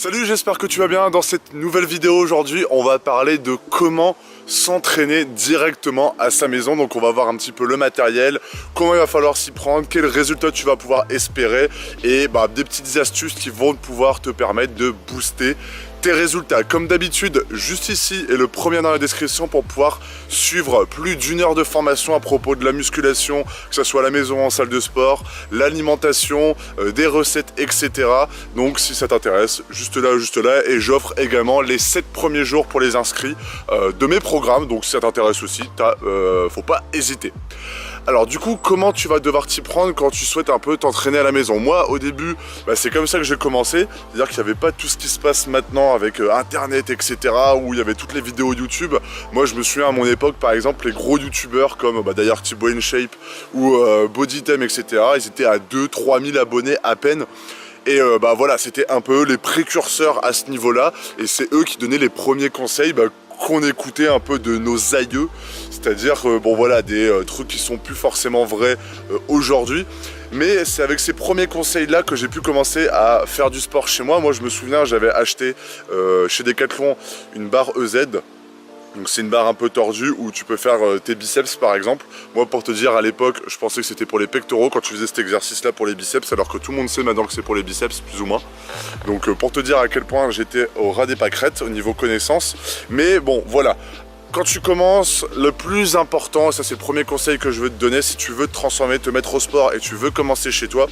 Salut, j'espère que tu vas bien. Dans cette nouvelle vidéo aujourd'hui, on va parler de comment s'entraîner directement à sa maison. Donc on va voir un petit peu le matériel, comment il va falloir s'y prendre, quels résultats tu vas pouvoir espérer et des petites astuces qui vont pouvoir te permettre de booster tes résultats. Comme d'habitude, juste ici est le premier dans la description pour pouvoir suivre plus d'1 heure de formation à propos de la musculation, que ce soit à la maison, en salle de sport, l'alimentation, des recettes, etc. Donc si ça t'intéresse, juste là, et j'offre également les 7 premiers jours pour les inscrits de mes programmes. Donc si ça t'intéresse aussi, faut pas hésiter. Alors du coup, comment tu vas devoir t'y prendre quand tu souhaites un peu t'entraîner à la maison? Moi, au début, c'est comme ça que j'ai commencé. C'est-à-dire qu'il n'y avait pas tout ce qui se passe maintenant avec Internet, etc. où il y avait toutes les vidéos YouTube. Moi, je me souviens à mon époque, par exemple, les gros YouTubeurs comme d'ailleurs Thibaut InShape ou Bodytime, etc. Ils étaient à 2-3 000 abonnés à peine. Et voilà, c'était un peu les précurseurs à ce niveau-là. Et c'est eux qui donnaient les premiers conseils qu'on écoutait un peu de nos aïeux, c'est-à-dire des trucs qui sont plus forcément vrais aujourd'hui, mais c'est avec ces premiers conseils là que j'ai pu commencer à faire du sport chez moi. Moi je me souviens, j'avais acheté chez Decathlon une barre EZ. Donc c'est une barre un peu tordue où tu peux faire tes biceps par exemple. Moi pour te dire, à l'époque je pensais que c'était pour les pectoraux quand tu faisais cet exercice là pour les biceps, alors que tout le monde sait maintenant que c'est pour les biceps plus ou moins. Donc pour te dire à quel point j'étais au ras des pâquerettes au niveau connaissance. Mais bon voilà, quand tu commences, le plus important, ça c'est le premier conseil que je veux te donner, si tu veux te transformer, te mettre au sport et tu veux commencer chez toi,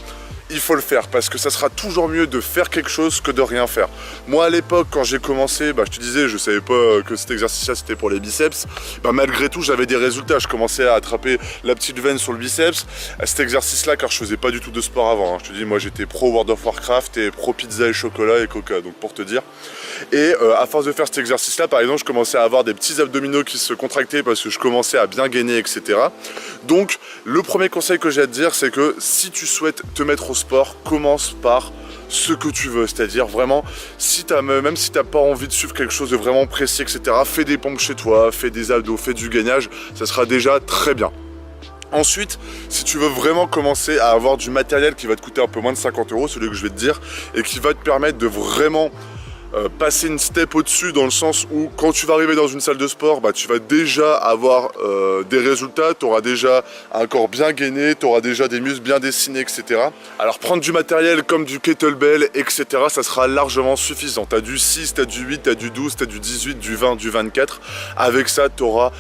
il faut le faire parce que ça sera toujours mieux de faire quelque chose que de rien faire. Moi à l'époque quand j'ai commencé, je te disais, je savais pas que cet exercice là c'était pour les biceps. Malgré tout j'avais des résultats, je commençais à attraper la petite veine sur le biceps à cet exercice là, car je faisais pas du tout de sport avant. Je te dis, moi j'étais pro World of Warcraft et pro pizza et chocolat et coca, donc pour te dire. Et à force de faire cet exercice là, par exemple, je commençais à avoir des petits abdominaux qui se contractaient parce que je commençais à bien gainer, etc. Donc le premier conseil que j'ai à te dire, c'est que si tu souhaites te mettre au sport, commence par ce que tu veux, c'est-à-dire vraiment, même si tu n'as pas envie de suivre quelque chose de vraiment précis, etc., fais des pompes chez toi, fais des abdos, fais du gainage, ça sera déjà très bien. Ensuite, si tu veux vraiment commencer à avoir du matériel qui va te coûter un peu moins de 50 €, celui que je vais te dire, et qui va te permettre de vraiment passer une step au-dessus, dans le sens où quand tu vas arriver dans une salle de sport, tu vas déjà avoir des résultats, tu auras déjà un corps bien gainé, tu auras déjà des muscles bien dessinés, etc. Alors prendre du matériel comme du kettlebell, etc., ça sera largement suffisant. Tu as du 6, tu as du 8, tu as du 12, tu as du 18, du 20, du 24. Avec ça, tu auras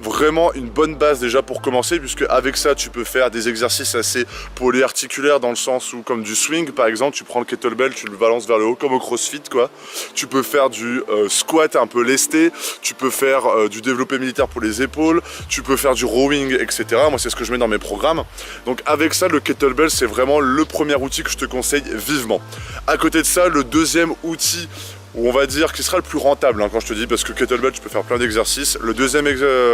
vraiment une bonne base déjà pour commencer, puisque avec ça, tu peux faire des exercices assez polyarticulaires, dans le sens où, comme du swing par exemple, tu prends le kettlebell, tu le balances vers le haut comme au crossfit quoi. Tu peux faire du squat un peu lesté, tu peux faire du développé militaire pour les épaules, tu peux faire du rowing, etc. Moi c'est ce que je mets dans mes programmes. Donc avec ça, le kettlebell c'est vraiment le premier outil que je te conseille vivement. À côté de ça, le deuxième outil, où on va dire qui sera le plus rentable quand je te dis, parce que kettlebell tu peux faire plein d'exercices, le deuxième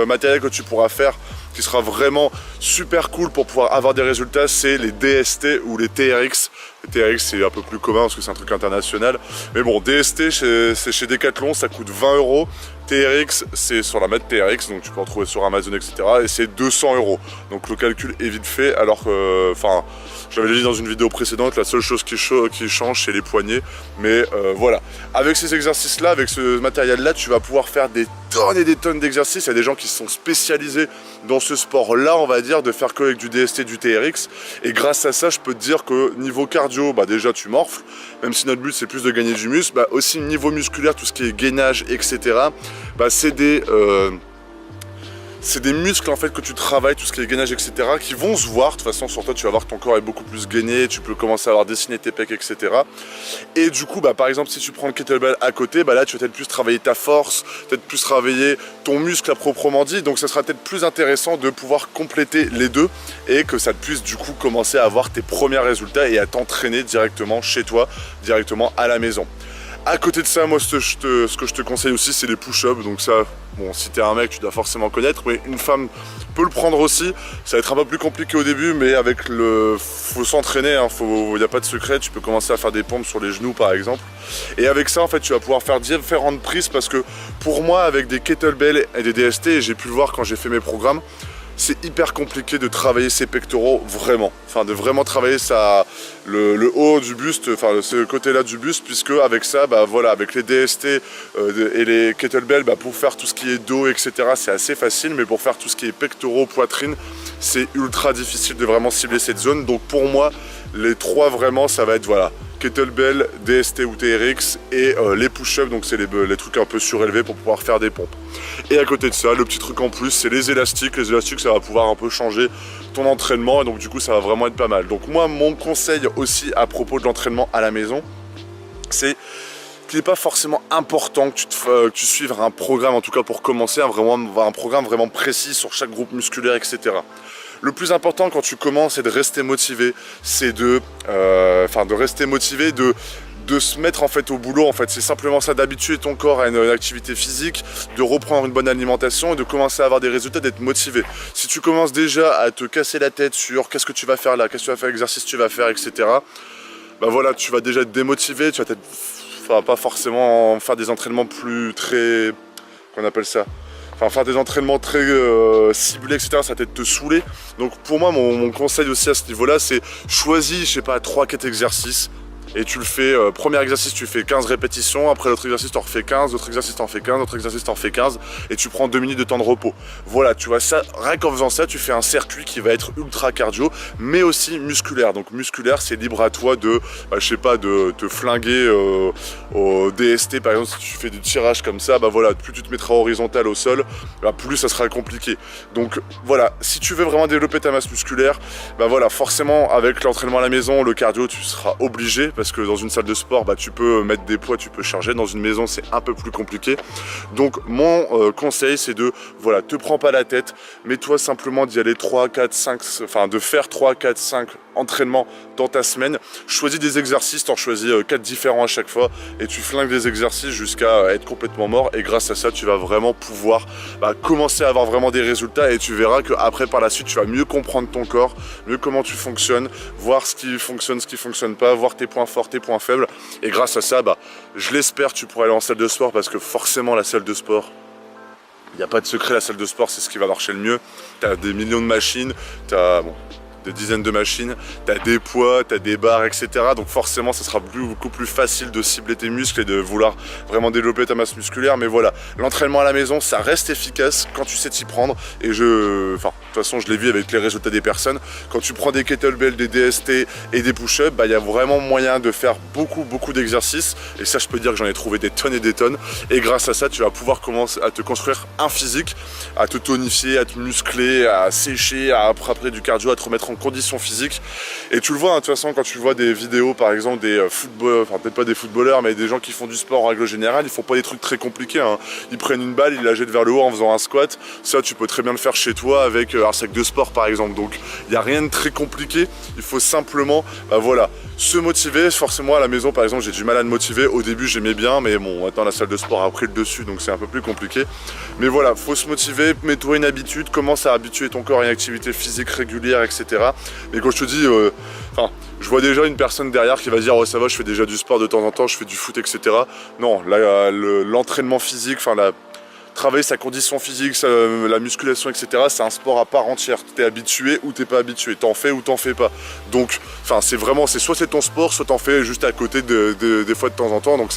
matériel que tu pourras faire qui sera vraiment super cool pour pouvoir avoir des résultats, c'est les DST ou les TRX. Les TRX c'est un peu plus commun parce que c'est un truc international, mais bon, DST c'est chez Decathlon, ça coûte 20 €. TRX c'est sur la marque TRX, donc tu peux en trouver sur Amazon, etc. et c'est 200 €. Donc le calcul est vite fait, alors que, je l'avais dit dans une vidéo précédente, la seule chose qui change c'est les poignets. Mais voilà, avec ces exercices là, avec ce matériel là, tu vas pouvoir faire des tonnes et des tonnes d'exercices. Il y a des gens qui sont spécialisés dans ce sport là, on va dire, de faire que avec du DST, du TRX, et grâce à ça je peux te dire que niveau cardio, déjà tu morfles, même si notre but c'est plus de gagner du muscle, aussi niveau musculaire, tout ce qui est gainage, etc., c'est des muscles en fait que tu travailles, tout ce qui est gainage, etc., qui vont se voir. De toute façon sur toi tu vas voir que ton corps est beaucoup plus gainé, tu peux commencer à avoir dessiné tes pecs, etc. Et du coup par exemple si tu prends le kettlebell à côté, là tu vas peut-être plus travailler ta force, peut-être plus travailler ton muscle à proprement dit. Donc ça sera peut-être plus intéressant de pouvoir compléter les deux et que ça te puisse du coup commencer à avoir tes premiers résultats et à t'entraîner directement chez toi, directement à la maison. À côté de ça, moi ce que je te conseille aussi, c'est les push-ups. Donc ça, bon, si t'es un mec tu dois forcément connaître, mais une femme peut le prendre aussi. Ça va être un peu plus compliqué au début, mais avec faut s'entraîner, il n'y a pas de secret. Tu peux commencer à faire des pompes sur les genoux par exemple, et avec ça en fait tu vas pouvoir faire différentes prises, parce que pour moi avec des kettlebells et des DST, et j'ai pu le voir quand j'ai fait mes programmes, c'est hyper compliqué de travailler ses pectoraux vraiment. Enfin, de vraiment travailler le haut du buste, enfin ce côté-là du buste, puisque avec ça, bah voilà, avec les DST et les kettlebells, bah, pour faire tout ce qui est dos, etc., c'est assez facile, mais pour faire tout ce qui est pectoraux, poitrine, c'est ultra difficile de vraiment cibler cette zone. Donc pour moi, les trois vraiment, ça va être voilà, kettlebell, DST ou TRX et les push-ups, donc c'est les trucs un peu surélevés pour pouvoir faire des pompes. Et à côté de ça, le petit truc en plus, c'est les élastiques. Les élastiques, ça va pouvoir un peu changer ton entraînement et donc du coup, ça va vraiment être pas mal. Donc moi, mon conseil aussi à propos de l'entraînement à la maison, c'est qu'il n'est pas forcément important que tu suives un programme, en tout cas pour commencer, un programme vraiment précis sur chaque groupe musculaire, etc. Le plus important quand tu commences, c'est de rester motivé, c'est de rester motivé, de se mettre en fait au boulot. En fait, c'est simplement ça, d'habituer ton corps à une activité physique, de reprendre une bonne alimentation et de commencer à avoir des résultats, d'être motivé. Si tu commences déjà à te casser la tête sur qu'est-ce que tu vas faire là, qu'est-ce que tu vas faire, l'exercice tu vas faire, etc. Bah voilà, tu vas déjà être démotivé, tu vas peut-être pas forcément faire des entraînements plus très, qu'on appelle ça, enfin faire des entraînements très ciblés, etc. Ça va peut-être te saouler. Donc pour moi, mon conseil aussi à ce niveau-là, c'est choisis, je sais pas, 3-4 exercices. Et tu le fais, premier exercice tu fais 15 répétitions, après l'autre exercice tu en refais 15, l'autre exercice tu en fais 15, l'autre exercice tu en fais 15 et tu prends 2 minutes de temps de repos. Voilà, tu vois ça, rien qu'en faisant ça tu fais un circuit qui va être ultra cardio mais aussi musculaire. Donc musculaire, c'est libre à toi de, je sais pas, de te flinguer au DST par exemple. Si tu fais du tirage comme ça, bah voilà, plus tu te mettras horizontal au sol, bah plus ça sera compliqué. Donc voilà, si tu veux vraiment développer ta masse musculaire, bah voilà, forcément avec l'entraînement à la maison, le cardio tu seras obligé, parce que dans une salle de sport, bah, tu peux mettre des poids, tu peux charger. Dans une maison, c'est un peu plus compliqué. Donc mon conseil, c'est de, voilà, te prends pas la tête, mets-toi simplement d'y aller 3, 4, 5, enfin de faire 3, 4, 5 entraînements dans ta semaine. Choisis des exercices, t'en choisis 4 différents à chaque fois et tu flingues des exercices jusqu'à être complètement mort. Et grâce à ça, tu vas vraiment pouvoir commencer à avoir vraiment des résultats et tu verras qu'après, par la suite, tu vas mieux comprendre ton corps, mieux comment tu fonctionnes, voir ce qui fonctionne pas, voir tes points forts, tes points faibles. Et grâce à ça, je l'espère, tu pourras aller en salle de sport parce que forcément, la salle de sport, il n'y a pas de secret, la salle de sport, c'est ce qui va marcher le mieux. Tu as des millions de machines, tu as des dizaines de machines, tu as des poids, tu as des barres, etc. Donc forcément, ça sera beaucoup plus facile de cibler tes muscles et de vouloir vraiment développer ta masse musculaire. Mais voilà, l'entraînement à la maison, ça reste efficace quand tu sais t'y prendre. Et de toute façon, je l'ai vu avec les résultats des personnes. Quand tu prends des kettlebells, des DST et des push-ups, il y a vraiment moyen de faire beaucoup d'exercices. Et ça, je peux dire que j'en ai trouvé des tonnes et des tonnes. Et grâce à ça, tu vas pouvoir commencer à te construire un physique, à te tonifier, à te muscler, à sécher, à après du cardio, à te remettre en condition physique. Et tu le vois, de toute façon, quand tu vois des vidéos, par exemple, des footballeurs, enfin peut-être pas des footballeurs, mais des gens qui font du sport en règle générale, ils font pas des trucs très compliqués, hein. Ils prennent une balle, ils la jettent vers le haut en faisant un squat. Ça, tu peux très bien le faire chez toi avec un sac de sport, par exemple. Donc, il n'y a rien de très compliqué. Il faut simplement, voilà, se motiver. Forcément, à la maison, par exemple, j'ai du mal à me motiver. Au début, j'aimais bien, mais bon, maintenant, la salle de sport a pris le dessus, donc c'est un peu plus compliqué. Mais voilà, faut se motiver, mets-toi une habitude, commence à habituer ton corps à une activité physique régulière, etc. Mais quand je te dis, je vois déjà une personne derrière qui va dire oh ça va, je fais déjà du sport de temps en temps, je fais du foot, etc. Non, l'entraînement physique, travailler sa condition physique, la musculation, etc. c'est un sport à part entière. T'es habitué ou t'es pas habitué, t'en fais ou t'en fais pas. Donc, c'est vraiment, soit c'est ton sport, soit t'en fais juste à côté des fois de temps en temps. Donc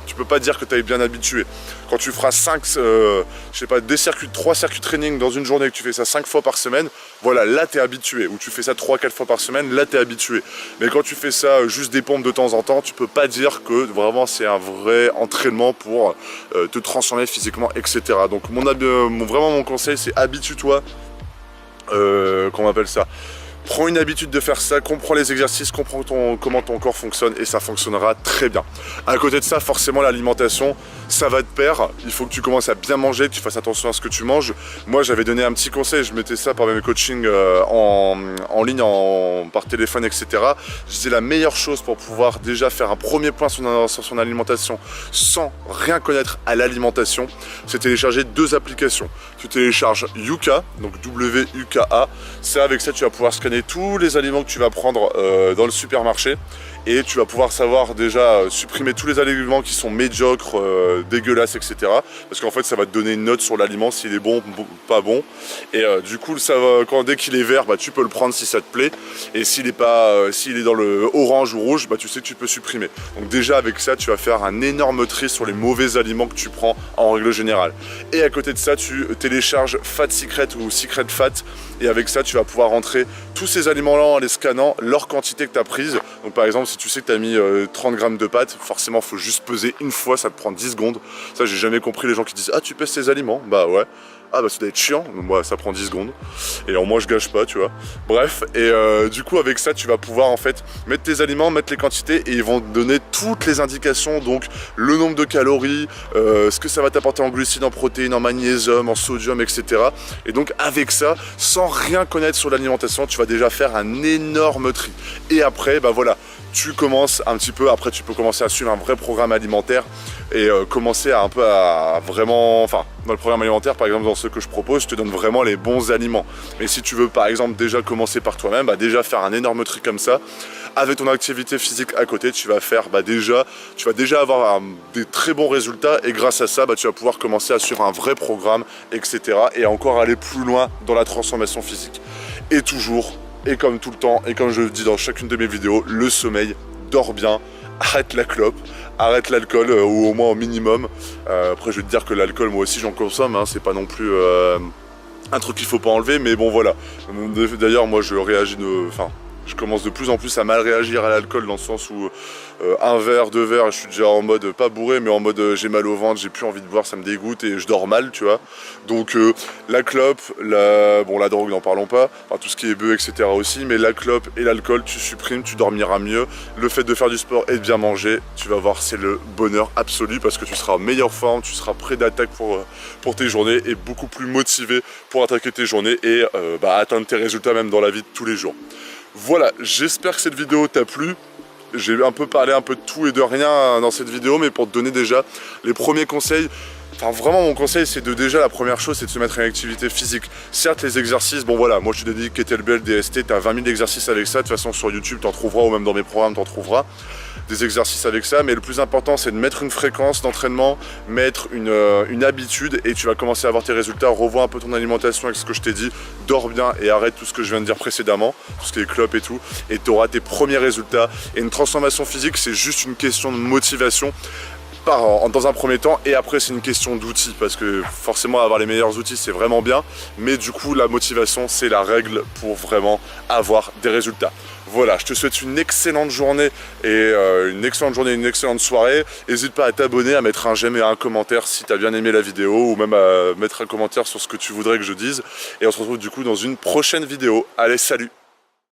tu peux pas dire que t'es bien habitué. Quand tu feras 3 circuits training dans une journée, que tu fais ça 5 fois par semaine, voilà, là t'es habitué. Ou tu fais ça 3-4 fois par semaine, là t'es habitué. Mais quand tu fais ça juste des pompes de temps en temps, tu peux pas dire que vraiment c'est un vrai entraînement pour te transformer physiquement, etc. Donc vraiment mon conseil, c'est habitue-toi, qu'on appelle ça, prends une habitude de faire ça, comprends les exercices, comprends comment ton corps fonctionne et ça fonctionnera très bien. À côté de ça, forcément l'alimentation, ça va de pair. Il faut que tu commences à bien manger, que tu fasses attention à ce que tu manges. Moi j'avais donné un petit conseil, je mettais ça par mes coachings en ligne, par téléphone, etc. Je disais la meilleure chose pour pouvoir déjà faire un premier point sur son alimentation sans rien connaître à l'alimentation, c'est télécharger 2 applications. Tu télécharges Yuka, donc W-U-K-A. Avec ça tu vas pouvoir scanner tous les aliments que tu vas prendre dans le supermarché et tu vas pouvoir savoir déjà supprimer tous les aliments qui sont médiocres, dégueulasses, etc. Parce qu'en fait ça va te donner une note sur l'aliment s'il est bon, pas bon. Et du coup ça va, dès qu'il est vert, bah, tu peux le prendre si ça te plaît. Et s'il est dans le orange ou rouge, bah, tu sais que tu peux supprimer. Donc déjà avec ça tu vas faire un énorme tri sur les mauvais aliments que tu prends en règle générale. Et à côté de ça tu télécharges Fat Secret ou Secret Fat, et avec ça tu vas pouvoir rentrer tous ces aliments là en les scannant, leur quantité que tu as prise. Donc par exemple si tu sais que tu as mis 30 grammes de pâtes, forcément il faut juste peser une fois, ça te prend 10 secondes. Ça j'ai jamais compris les gens qui disent ah tu pèses tes aliments, bah ouais. Ah bah ça doit être chiant, moi ça prend 10 secondes et au moins je gâche pas, tu vois. Bref, et du coup avec ça tu vas pouvoir en fait mettre tes aliments, mettre les quantités, et ils vont te donner toutes les indications, donc le nombre de calories, ce que ça va t'apporter en glucides, en protéines, en magnésium, en sodium, etc. Et donc avec ça, sans rien connaître sur l'alimentation, tu vas déjà faire un énorme tri. Et après, bah voilà, tu commences un petit peu, après tu peux commencer à suivre un vrai programme alimentaire et commencer à un peu à vraiment, enfin dans le programme alimentaire par exemple dans ce que je propose, je te donne vraiment les bons aliments. Mais si tu veux par exemple déjà commencer par toi-même, bah déjà faire un énorme tri comme ça, avec ton activité physique à côté, tu vas faire tu vas déjà avoir des très bons résultats, et grâce à ça, bah, tu vas pouvoir commencer à suivre un vrai programme, etc. et encore aller plus loin dans la transformation physique. Et toujours, et comme tout le temps, et comme je le dis dans chacune de mes vidéos, le sommeil, dors bien, arrête la clope, arrête l'alcool, ou au moins au minimum. Après je vais te dire que l'alcool moi aussi j'en consomme, hein, c'est pas non plus un truc qu'il faut pas enlever, mais bon voilà. D'ailleurs moi je réagis je commence de plus en plus à mal réagir à l'alcool, dans le sens où un verre, 2 verres, je suis déjà en mode pas bourré, mais en mode j'ai mal au ventre, j'ai plus envie de boire, ça me dégoûte et je dors mal, tu vois. Donc la clope, la drogue n'en parlons pas, enfin, tout ce qui est bœuf, etc. aussi, mais la clope et l'alcool tu supprimes, tu dormiras mieux. Le fait de faire du sport et de bien manger, tu vas voir, c'est le bonheur absolu, parce que tu seras en meilleure forme, tu seras prêt d'attaque pour tes journées, et beaucoup plus motivé pour attaquer tes journées et atteindre tes résultats même dans la vie de tous les jours. Voilà, j'espère que cette vidéo t'a plu. J'ai un peu parlé un peu de tout et de rien dans cette vidéo, mais pour te donner déjà les premiers conseils. Enfin vraiment mon conseil c'est la première chose c'est de se mettre à une activité physique. Certes les exercices, bon voilà, moi je te dis kettlebell, DST, t'as 20 000 exercices avec ça, de toute façon sur YouTube t'en trouveras, ou même dans mes programmes t'en trouveras des exercices avec ça, mais le plus important c'est de mettre une fréquence d'entraînement, mettre une habitude, et tu vas commencer à avoir tes résultats. Revois un peu ton alimentation avec ce que je t'ai dit, dors bien et arrête tout ce que je viens de dire précédemment, tout ce qui est clope et tout, et tu auras tes premiers résultats. Et une transformation physique c'est juste une question de motivation dans un premier temps, et après c'est une question d'outils, parce que forcément avoir les meilleurs outils c'est vraiment bien, mais du coup la motivation c'est la règle pour vraiment avoir des résultats. Voilà, je te souhaite une excellente journée et une excellente soirée. N'hésite pas à t'abonner, à mettre un j'aime et un commentaire si tu as bien aimé la vidéo, ou même à mettre un commentaire sur ce que tu voudrais que je dise. Et on se retrouve du coup dans une prochaine vidéo. Allez, salut!